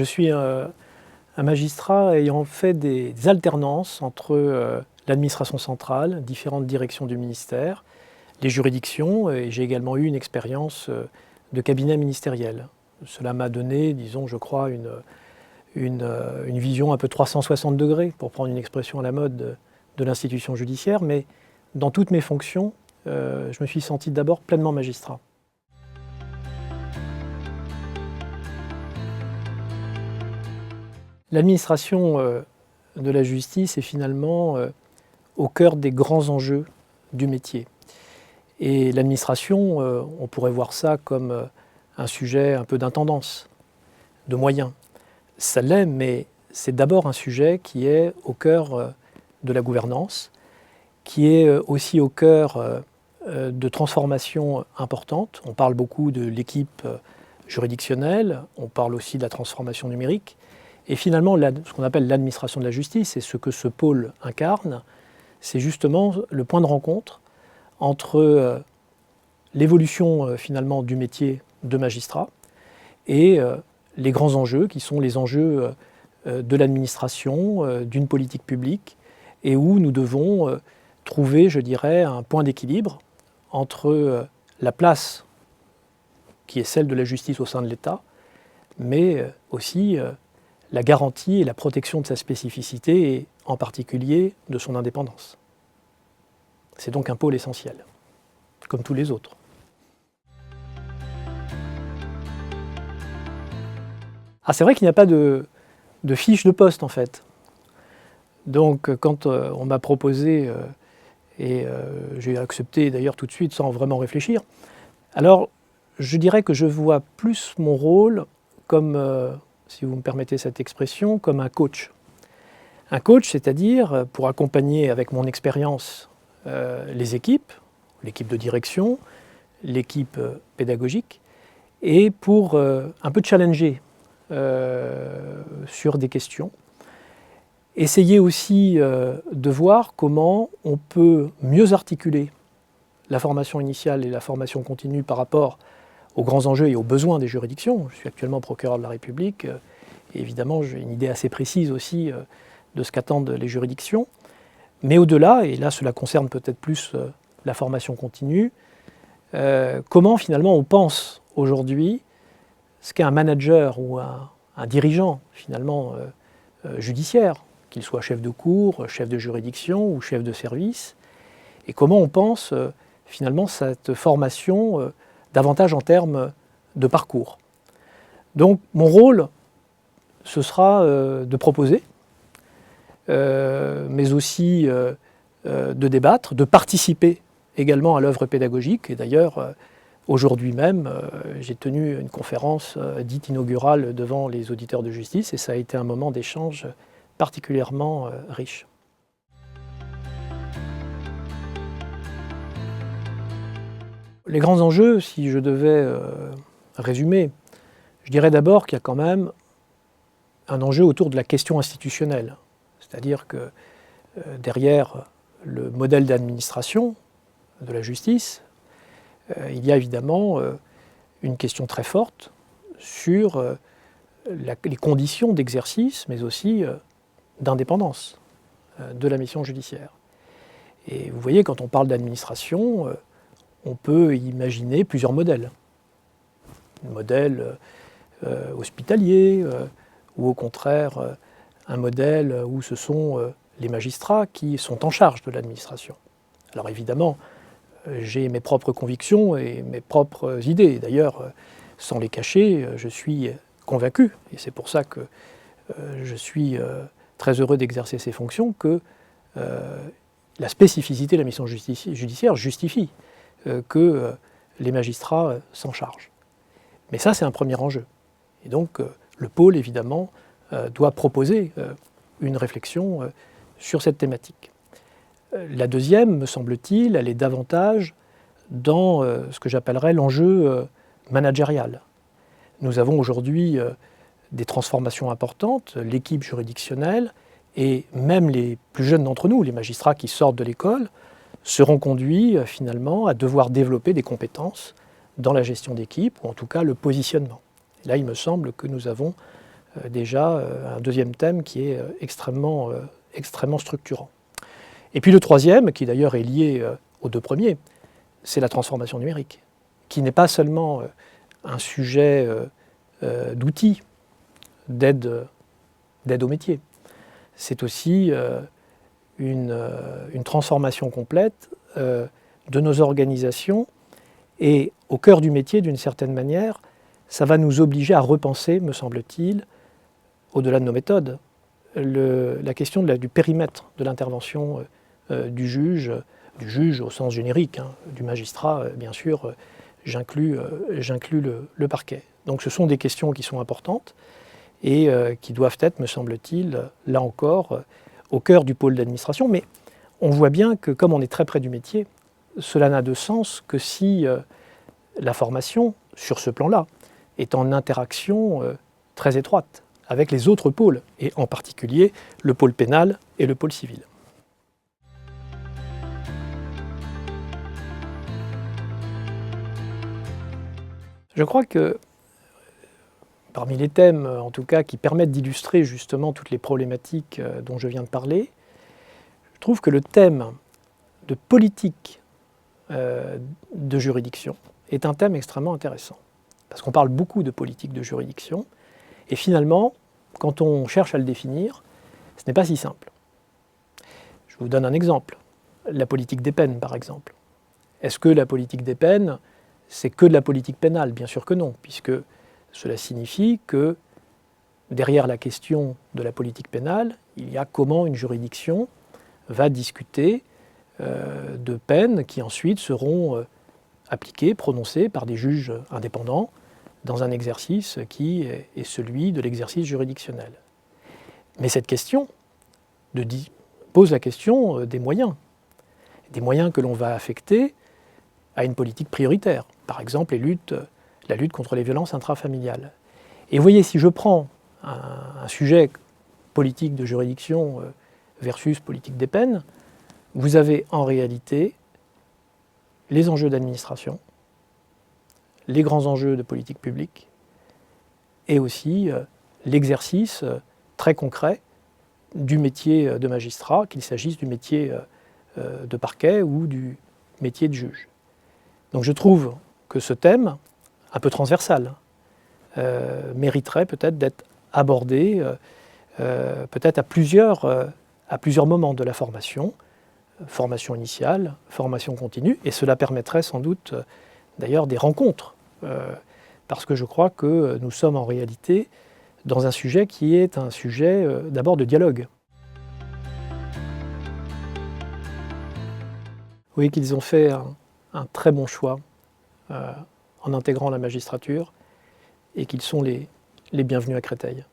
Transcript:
Je suis un magistrat ayant fait des alternances entre l'administration centrale, différentes directions du ministère, les juridictions, et j'ai également eu une expérience de cabinet ministériel. Cela m'a donné, disons, je crois, une vision un peu 360 degrés, pour prendre une expression à la mode de l'institution judiciaire, mais dans toutes mes fonctions, je me suis senti d'abord pleinement magistrat. L'administration de la justice est finalement au cœur des grands enjeux du métier. Et l'administration, on pourrait voir ça comme un sujet un peu d'intendance, de moyens. Ça l'est, mais c'est d'abord un sujet qui est au cœur de la gouvernance, qui est aussi au cœur de transformations importantes. On parle beaucoup de l'équipe juridictionnelle, on parle aussi de la transformation numérique. Et finalement, ce qu'on appelle l'administration de la justice, et ce que ce pôle incarne, c'est justement le point de rencontre entre l'évolution finalement du métier de magistrat et les grands enjeux qui sont les enjeux de l'administration, d'une politique publique, et où nous devons trouver, je dirais, un point d'équilibre entre la place qui est celle de la justice au sein de l'État, mais aussi la garantie et la protection de sa spécificité et en particulier de son indépendance. C'est donc un pôle essentiel, comme tous les autres. Ah, c'est vrai qu'il n'y a pas de fiche de poste en fait. Donc quand on m'a proposé, et j'ai accepté d'ailleurs tout de suite sans vraiment réfléchir, alors je dirais que je vois plus mon rôle comme, si vous me permettez cette expression, comme un coach. Un coach, c'est-à-dire pour accompagner avec mon expérience les équipes, l'équipe de direction, l'équipe pédagogique, et pour un peu challenger sur des questions. Essayer aussi de voir comment on peut mieux articuler la formation initiale et la formation continue par rapport aux grands enjeux et aux besoins des juridictions. Je suis actuellement procureur de la République, et évidemment j'ai une idée assez précise aussi de ce qu'attendent les juridictions. Mais au-delà, et là cela concerne peut-être plus la formation continue, comment finalement on pense aujourd'hui ce qu'est un manager ou un dirigeant finalement judiciaire, qu'il soit chef de cour, chef de juridiction ou chef de service, et comment on pense finalement cette formation davantage en termes de parcours. Donc mon rôle, ce sera de proposer, mais aussi de débattre, de participer également à l'œuvre pédagogique. Et d'ailleurs, aujourd'hui même, j'ai tenu une conférence dite inaugurale devant les auditeurs de justice, et ça a été un moment d'échange particulièrement riche. Les grands enjeux, si je devais résumer, je dirais d'abord qu'il y a quand même un enjeu autour de la question institutionnelle. C'est-à-dire que derrière le modèle d'administration de la justice, il y a évidemment une question très forte sur les conditions d'exercice, mais aussi d'indépendance de la mission judiciaire. Et vous voyez, quand on parle d'administration, on peut imaginer plusieurs modèles. Un modèle hospitalier, ou au contraire un modèle où ce sont les magistrats qui sont en charge de l'administration. Alors évidemment, j'ai mes propres convictions et mes propres idées. D'ailleurs, sans les cacher, je suis convaincu, et c'est pour ça que je suis très heureux d'exercer ces fonctions, que la spécificité de la mission judiciaire justifie que les magistrats s'en chargent. Mais ça, c'est un premier enjeu. Et donc, le pôle, évidemment, doit proposer une réflexion sur cette thématique. La deuxième, me semble-t-il, elle est davantage dans ce que j'appellerais l'enjeu managérial. Nous avons aujourd'hui des transformations importantes, l'équipe juridictionnelle et même les plus jeunes d'entre nous, les magistrats qui sortent de l'école, seront conduits finalement à devoir développer des compétences dans la gestion d'équipe, ou en tout cas le positionnement. Et là, il me semble que nous avons déjà un deuxième thème qui est extrêmement structurant. Et puis le troisième, qui d'ailleurs est lié aux deux premiers, c'est la transformation numérique, qui n'est pas seulement un sujet d'outils, d'aide au métier. C'est aussi une transformation complète de nos organisations, et au cœur du métier, d'une certaine manière, ça va nous obliger à repenser, me semble-t-il, au-delà de nos méthodes, la question du périmètre de l'intervention du juge au sens générique, hein, du magistrat, bien sûr, j'inclus le parquet. Donc ce sont des questions qui sont importantes et qui doivent être, me semble-t-il, là encore, au cœur du pôle d'administration. Mais on voit bien que comme on est très près du métier, cela n'a de sens que si la formation, sur ce plan-là, est en interaction très étroite avec les autres pôles, et en particulier le pôle pénal et le pôle civil. Je crois que parmi les thèmes, en tout cas, qui permettent d'illustrer justement toutes les problématiques dont je viens de parler, je trouve que le thème de politique de juridiction est un thème extrêmement intéressant. Parce qu'on parle beaucoup de politique de juridiction, et finalement, quand on cherche à le définir, ce n'est pas si simple. Je vous donne un exemple. La politique des peines, par exemple. Est-ce que la politique des peines, c'est que de la politique pénale? Bien sûr que non, puisque cela signifie que derrière la question de la politique pénale, il y a comment une juridiction va discuter de peines qui ensuite seront appliquées, prononcées par des juges indépendants dans un exercice qui est celui de l'exercice juridictionnel. Mais cette question pose la question des moyens que l'on va affecter à une politique prioritaire, par exemple la lutte contre les violences intrafamiliales. Et vous voyez, si je prends un sujet politique de juridiction versus politique des peines, vous avez en réalité les enjeux d'administration, les grands enjeux de politique publique, et aussi l'exercice très concret du métier de magistrat, qu'il s'agisse du métier de parquet ou du métier de juge. Donc je trouve que ce thème, un peu transversal, mériterait peut-être d'être abordé peut-être à plusieurs moments de la formation initiale, formation continue, et cela permettrait sans doute d'ailleurs des rencontres, parce que je crois que nous sommes en réalité dans un sujet qui est un sujet d'abord de dialogue. Vous voyez qu'ils ont fait un très bon choix en intégrant la magistrature et qu'ils sont les bienvenus à Créteil.